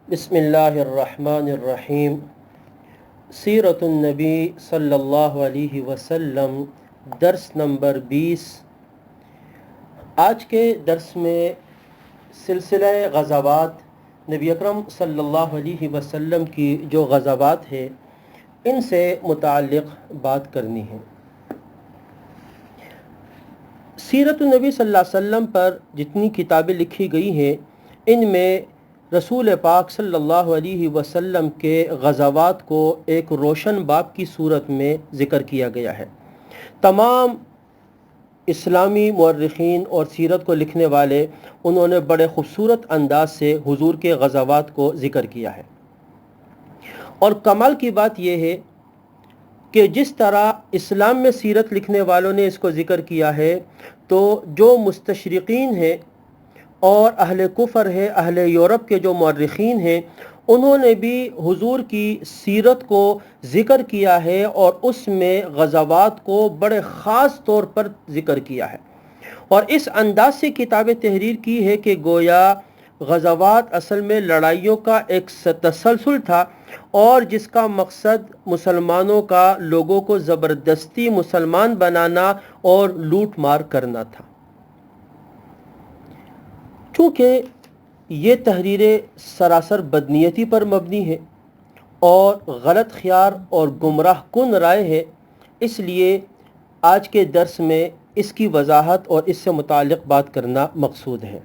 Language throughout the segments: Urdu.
بسم اللہ الرحمن الرحیم۔ سیرت النبی صلی اللہ علیہ وسلم، درس نمبر 20۔ آج کے درس میں سلسلہ غزوات، نبی اکرم صلی اللہ علیہ وسلم کی جو غزوات ہے ان سے متعلق بات کرنی ہے۔ سیرت النبی صلی اللہ علیہ وسلم پر جتنی کتابیں لکھی گئی ہیں ان میں رسول پاک صلی اللہ علیہ وسلم کے غزوات کو ایک روشن باب کی صورت میں ذکر کیا گیا ہے۔ تمام اسلامی مورخین اور سیرت کو لکھنے والے انہوں نے بڑے خوبصورت انداز سے حضور کے غزوات کو ذکر کیا ہے، اور کمال کی بات یہ ہے کہ جس طرح اسلام میں سیرت لکھنے والوں نے اس کو ذکر کیا ہے تو جو مستشرقین ہیں اور اہل کفر ہے، اہل یورپ کے جو مورخین ہیں، انہوں نے بھی حضور کی سیرت کو ذکر کیا ہے اور اس میں غزوات کو بڑے خاص طور پر ذکر کیا ہے، اور اس انداز سے کتاب تحریر کی ہے کہ گویا غزوات اصل میں لڑائیوں کا ایک تسلسل تھا، اور جس کا مقصد مسلمانوں کا لوگوں کو زبردستی مسلمان بنانا اور لوٹ مار کرنا تھا۔ چونکہ یہ تحریریں سراسر بدنیتی پر مبنی ہے اور غلط خیال اور گمراہ کن رائے ہے، اس لیے آج کے درس میں اس کی وضاحت اور اس سے متعلق بات کرنا مقصود ہے۔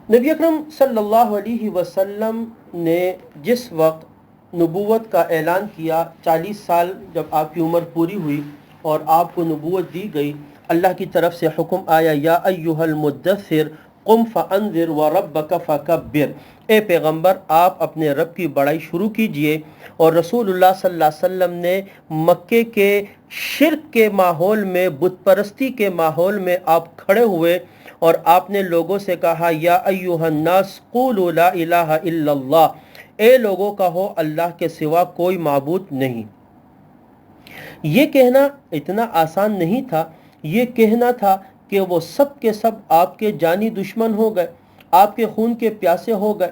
نبی اکرم صلی اللہ علیہ وسلم نے جس وقت نبوت کا اعلان کیا، 40 سال جب آپ کی عمر پوری ہوئی اور آپ کو نبوت دی گئی، اللہ کی طرف سے حکم آیا، یا ایھا المدثر قم فانذر وربک فکبر، اے پیغمبر آپ اپنے رب کی بڑائی شروع کیجئے۔ اور رسول اللہ صلی اللہ علیہ وسلم نے مکے کے شرک کے ماحول میں، بت پرستی کے ماحول میں آپ کھڑے ہوئے اور آپ نے لوگوں سے کہا، یا ایھا الناس قولوا لا الہ الا اللہ، اے لوگوں کہو اللہ کے سوا کوئی معبود نہیں۔ یہ کہنا اتنا آسان نہیں تھا، یہ کہنا تھا کہ وہ سب کے سب آپ کے جانی دشمن ہو گئے، آپ کے خون کے پیاسے ہو گئے،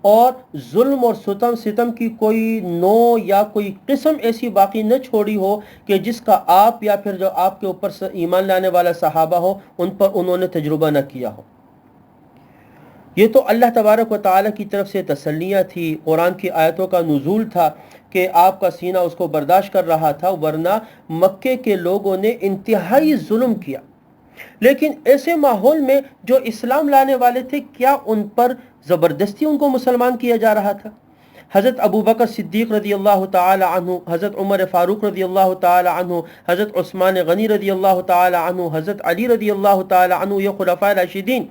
اور ظلم اور ستم کی کوئی نوع یا کوئی قسم ایسی باقی نہ چھوڑی ہو کہ جس کا آپ یا پھر جو آپ کے اوپر ایمان لانے والا صحابہ ہو ان پر انہوں نے تجربہ نہ کیا ہو۔ یہ تو اللہ تبارک و تعالیٰ کی طرف سے تسلیاں تھی، قرآن کی آیتوں کا نزول تھا کہ آپ کا سینہ اس کو برداشت کر رہا تھا، ورنہ مکے کے لوگوں نے انتہائی ظلم کیا۔ لیکن ایسے ماحول میں جو اسلام لانے والے تھے، کیا ان پر زبردستی ان کو مسلمان کیا جا رہا تھا؟ حضرت ابو بکر صدیق رضی اللہ تعالی عنہ، حضرت عمر فاروق رضی اللہ تعالی عنہ، حضرت عثمان غنی رضی اللہ تعالی عنہ، حضرت علی رضی اللہ تعالی عنہ، یہ خلفائے راشدین،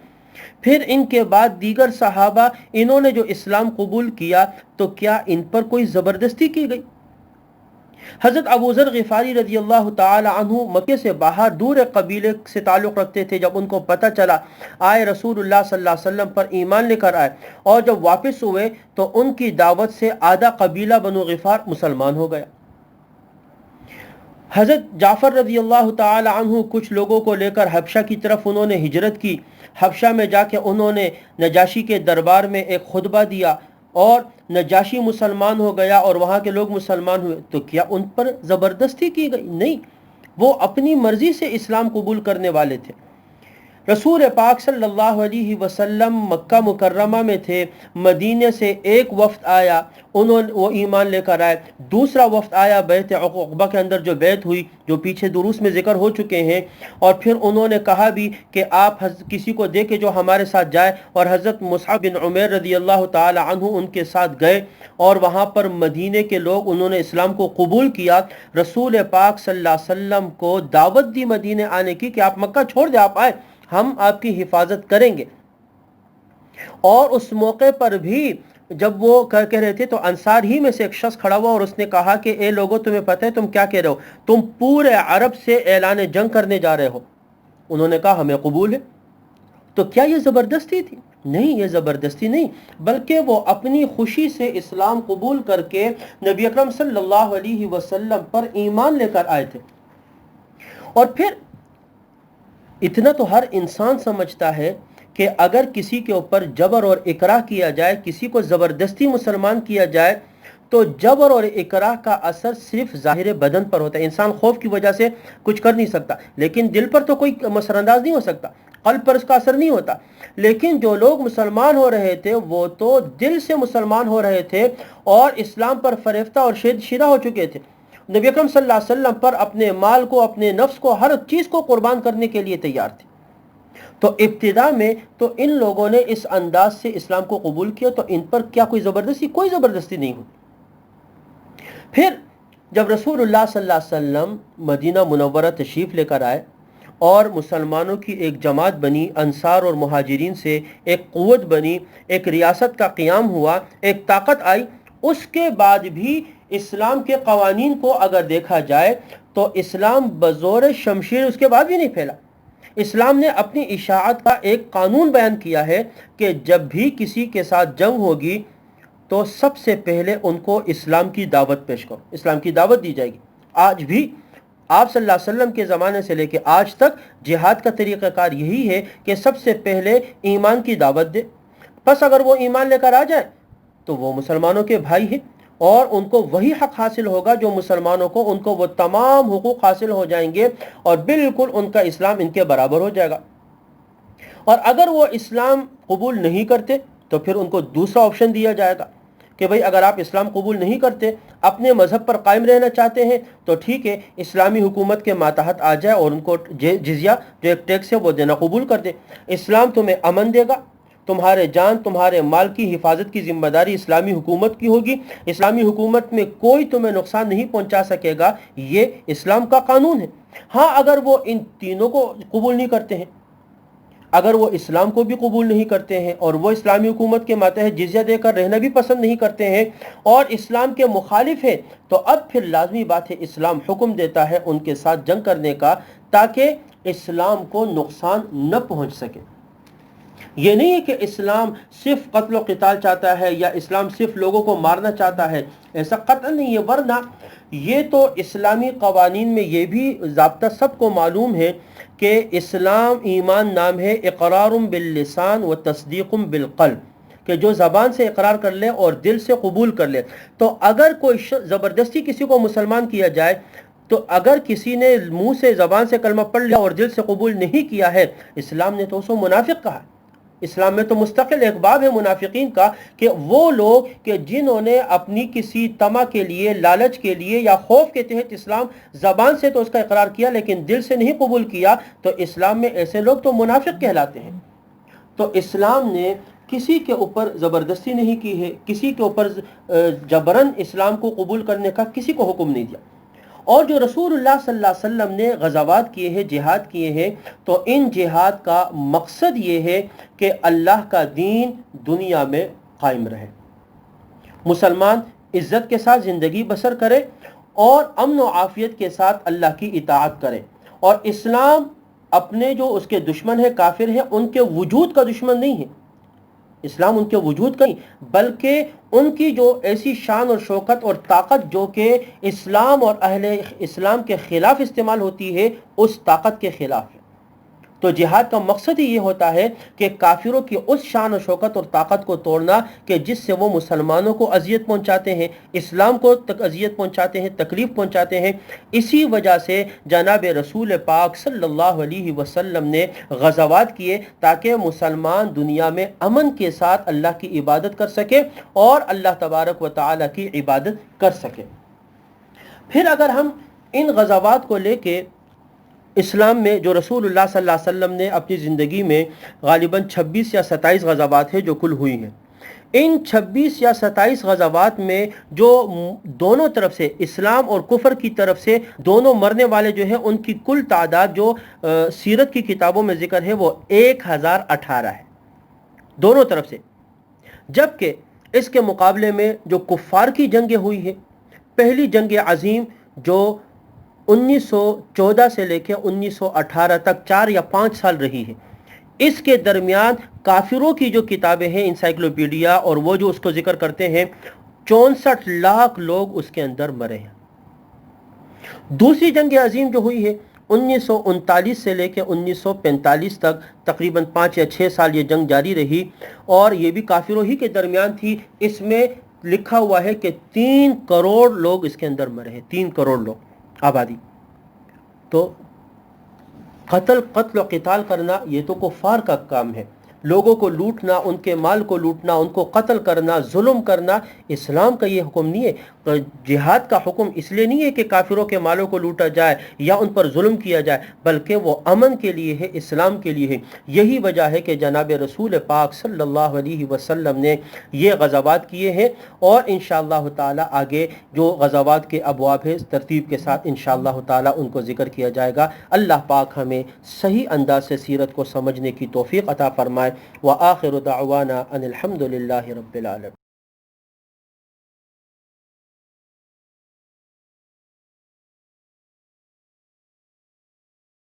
پھر ان کے بعد دیگر صحابہ، انہوں نے جو اسلام قبول کیا تو کیا ان پر کوئی زبردستی کی گئی؟ حضرت ابو ذر غفاری رضی اللہ تعالی عنہ مکے سے باہر دور ایک قبیلے سے تعلق رکھتے تھے، جب ان کو پتہ چلا آئے رسول اللہ صلی اللہ علیہ وسلم پر ایمان لے کر آئے، اور جب واپس ہوئے تو ان کی دعوت سے آدھا قبیلہ بنو غفار مسلمان ہو گیا۔ حضرت جعفر رضی اللہ تعالی عنہ کچھ لوگوں کو لے کر حبشہ کی طرف انہوں نے ہجرت کی، حبشہ میں جا کے انہوں نے نجاشی کے دربار میں ایک خطبہ دیا اور نجاشی مسلمان ہو گیا اور وہاں کے لوگ مسلمان ہوئے، تو کیا ان پر زبردستی کی گئی؟ نہیں، وہ اپنی مرضی سے اسلام قبول کرنے والے تھے۔ رسول پاک صلی اللہ علیہ وسلم مکہ مکرمہ میں تھے، مدینے سے ایک وفد آیا، وہ ایمان لے کر آئے، دوسرا وفد آیا بیعت عقبہ کے اندر جو بیعت ہوئی، جو پیچھے دروس میں ذکر ہو چکے ہیں، اور پھر انہوں نے کہا بھی کہ آپ کسی کو دے کے جو ہمارے ساتھ جائے، اور حضرت مصعب بن عمیر رضی اللہ تعالی عنہ ان کے ساتھ گئے، اور وہاں پر مدینے کے لوگ انہوں نے اسلام کو قبول کیا۔ رسول پاک صلی اللہ علیہ وسلم کو دعوت دی مدینے آنے کی کہ آپ مکہ چھوڑ دیں، آپ آئے، ہم آپ کی حفاظت کریں گے۔ اور اس موقع پر بھی جب وہ کہہ رہے تھے تو انصار ہی میں سے ایک شخص کھڑا ہوا اور اس نے کہا کہ اے لوگوں، تمہیں پتہ ہے تم کیا کہہ رہے ہو؟ تم پورے عرب سے اعلان جنگ کرنے جا رہے ہو۔ انہوں نے کہا ہمیں قبول ہے۔ تو کیا یہ زبردستی تھی؟ نہیں، یہ زبردستی نہیں، بلکہ وہ اپنی خوشی سے اسلام قبول کر کے نبی اکرم صلی اللہ علیہ وسلم پر ایمان لے کر آئے تھے۔ اور پھر اتنا تو ہر انسان سمجھتا ہے کہ اگر کسی کے اوپر جبر اور اکراہ کیا جائے، کسی کو زبردستی مسلمان کیا جائے، تو جبر اور اکراہ کا اثر صرف ظاہر بدن پر ہوتا ہے. انسان خوف کی وجہ سے کچھ کر نہیں سکتا، لیکن دل پر تو کوئی مثر انداز نہیں ہو سکتا، قلب پر اس کا اثر نہیں ہوتا. لیکن جو لوگ مسلمان ہو رہے تھے وہ تو دل سے مسلمان ہو رہے تھے اور اسلام پر فریفتہ اور شیدہ ہو چکے تھے. نبی اکرم صلی اللہ علیہ وسلم پر اپنے مال کو، اپنے نفس کو، ہر چیز کو قربان کرنے کے لیے تیار تھے. تو ابتدا میں تو ان لوگوں نے اس انداز سے اسلام کو قبول کیا، تو ان پر کیا کوئی زبردستی نہیں ہوئی. پھر جب رسول اللہ صلی اللہ علیہ وسلم مدینہ منورہ تشریف لے کر آئے اور مسلمانوں کی ایک جماعت بنی، انصار اور مہاجرین سے ایک قوت بنی، ایک ریاست کا قیام ہوا، ایک طاقت آئی، اس کے بعد بھی اسلام کے قوانین کو اگر دیکھا جائے تو اسلام بزور شمشیر اس کے بعد بھی نہیں پھیلا. اسلام نے اپنی اشاعت کا ایک قانون بیان کیا ہے کہ جب بھی کسی کے ساتھ جنگ ہوگی تو سب سے پہلے ان کو اسلام کی دعوت پیش کرو، اسلام کی دعوت دی جائے گی. آج بھی آپ صلی اللہ علیہ وسلم کے زمانے سے لے کے آج تک جہاد کا طریقہ کار یہی ہے کہ سب سے پہلے ایمان کی دعوت دے. پس اگر وہ ایمان لے کر آ جائیں تو وہ مسلمانوں کے بھائی ہیں اور ان کو وہی حق حاصل ہوگا جو مسلمانوں کو، ان کو وہ تمام حقوق حاصل ہو جائیں گے اور بالکل ان کا اسلام ان کے برابر ہو جائے گا. اور اگر وہ اسلام قبول نہیں کرتے تو پھر ان کو دوسرا آپشن دیا جائے گا کہ بھئی اگر آپ اسلام قبول نہیں کرتے، اپنے مذہب پر قائم رہنا چاہتے ہیں تو ٹھیک ہے، اسلامی حکومت کے ماتحت آ جائے اور ان کو جزیہ جو ایک ٹیکس ہے وہ دینا قبول کر دے. اسلام تمہیں امن دے گا، تمہارے جان، تمہارے مال کی حفاظت کی ذمہ داری اسلامی حکومت کی ہوگی، اسلامی حکومت میں کوئی تمہیں نقصان نہیں پہنچا سکے گا، یہ اسلام کا قانون ہے. ہاں اگر وہ ان تینوں کو قبول نہیں کرتے ہیں، اگر وہ اسلام کو بھی قبول نہیں کرتے ہیں اور وہ اسلامی حکومت کے ماتحت جزیہ دے کر رہنا بھی پسند نہیں کرتے ہیں اور اسلام کے مخالف ہیں، تو اب پھر لازمی بات ہے اسلام حکم دیتا ہے ان کے ساتھ جنگ کرنے کا تاکہ اسلام کو نقصان نہ پہنچ سکے. یہ نہیں ہے کہ اسلام صرف قتل و قتال چاہتا ہے یا اسلام صرف لوگوں کو مارنا چاہتا ہے، ایسا قطعا نہیں ہے. ورنہ یہ تو اسلامی قوانین میں یہ بھی ضابطہ سب کو معلوم ہے کہ اسلام ایمان نام ہے اقرار باللسان و تصدیق بالقلب، کہ جو زبان سے اقرار کر لے اور دل سے قبول کر لے. تو اگر کوئی زبردستی کسی کو مسلمان کیا جائے تو اگر کسی نے منہ سے زبان سے کلمہ پڑھ لیا اور دل سے قبول نہیں کیا ہے، اسلام نے تو اس کو منافق کہا. اسلام میں تو مستقل ایک باب ہے منافقین کا کہ وہ لوگ کہ جنہوں نے اپنی کسی طمع کے لیے، لالچ کے لیے یا خوف کے تحت اسلام زبان سے تو اس کا اقرار کیا لیکن دل سے نہیں قبول کیا، تو اسلام میں ایسے لوگ تو منافق کہلاتے ہیں. تو اسلام نے کسی کے اوپر زبردستی نہیں کی ہے، کسی کے اوپر جبرن اسلام کو قبول کرنے کا کسی کو حکم نہیں دیا. اور جو رسول اللہ صلی اللہ علیہ وسلم نے غزوات کیے ہیں، جہاد کیے ہیں، تو ان جہاد کا مقصد یہ ہے کہ اللہ کا دین دنیا میں قائم رہے، مسلمان عزت کے ساتھ زندگی بسر کرے اور امن و عافیت کے ساتھ اللہ کی اطاعت کرے. اور اسلام اپنے جو اس کے دشمن ہیں، کافر ہیں، ان کے وجود کا دشمن نہیں ہے. اسلام ان کے وجود کا نہیں بلکہ ان کی جو ایسی شان اور شوکت اور طاقت جو کہ اسلام اور اہل اسلام کے خلاف استعمال ہوتی ہے، اس طاقت کے خلاف ہے. تو جہاد کا مقصد ہی یہ ہوتا ہے کہ کافروں کی اس شان و شوکت اور طاقت کو توڑنا کہ جس سے وہ مسلمانوں کو اذیت پہنچاتے ہیں، اسلام کو اذیت پہنچاتے ہیں، تکلیف پہنچاتے ہیں. اسی وجہ سے جناب رسول پاک صلی اللہ علیہ وسلم نے غزوات کیے تاکہ مسلمان دنیا میں امن کے ساتھ اللہ کی عبادت کر سکے اور اللہ تبارک و تعالی کی عبادت کر سکے. پھر اگر ہم ان غزوات کو لے کے اسلام میں جو رسول اللہ صلی اللہ علیہ وسلم نے اپنی زندگی میں غالباً 26 یا 27 غزوات ہیں جو کل ہوئی ہیں، ان 26 یا 27 غزوات میں جو دونوں طرف سے اسلام اور کفر کی طرف سے دونوں مرنے والے جو ہیں ان کی کل تعداد جو سیرت کی کتابوں میں ذکر ہے وہ 1018 ہے دونوں طرف سے. جبکہ اس کے مقابلے میں جو کفار کی جنگیں ہوئی ہیں، پہلی جنگ عظیم جو 1914 سے لے کے 1918 تک 4 یا 5 سال رہی ہے، اس کے درمیان کافروں کی جو کتابیں ہیں انسائکلوپیڈیا اور وہ جو اس کو ذکر کرتے ہیں 64 لاکھ لوگ اس کے اندر مرے ہیں. دوسری جنگ عظیم جو ہوئی ہے 1939 سے لے کے 1945 تک تقریباً 5 یا 6 سال یہ جنگ جاری رہی، اور یہ بھی کافروں ہی کے درمیان تھی۔ اس میں لکھا ہوا ہے کہ 3 کروڑ لوگ اس کے اندر مرے ہیں، 3 کروڑ لوگ آبادی۔ تو قتل و قتال کرنا یہ تو کفار کا کام ہے، لوگوں کو لوٹنا، ان کے مال کو لوٹنا، ان کو قتل کرنا، ظلم کرنا، اسلام کا یہ حکم نہیں ہے۔ جہاد کا حکم اس لیے نہیں ہے کہ کافروں کے مالوں کو لوٹا جائے یا ان پر ظلم کیا جائے، بلکہ وہ امن کے لیے ہے، اسلام کے لیے ہے۔ یہی وجہ ہے کہ جناب رسول پاک صلی اللہ علیہ وسلم نے یہ غزوات کیے ہیں، اور انشاءاللہ تعالی آگے جو غزوات کے ابواب ہے ترتیب کے ساتھ انشاءاللہ تعالی ان کو ذکر کیا جائے گا۔ اللہ پاک ہمیں صحیح انداز سے سیرت کو سمجھنے کی توفیق عطا فرمائے۔ وآخر دعوانا ان الحمد للہ رب العالمین۔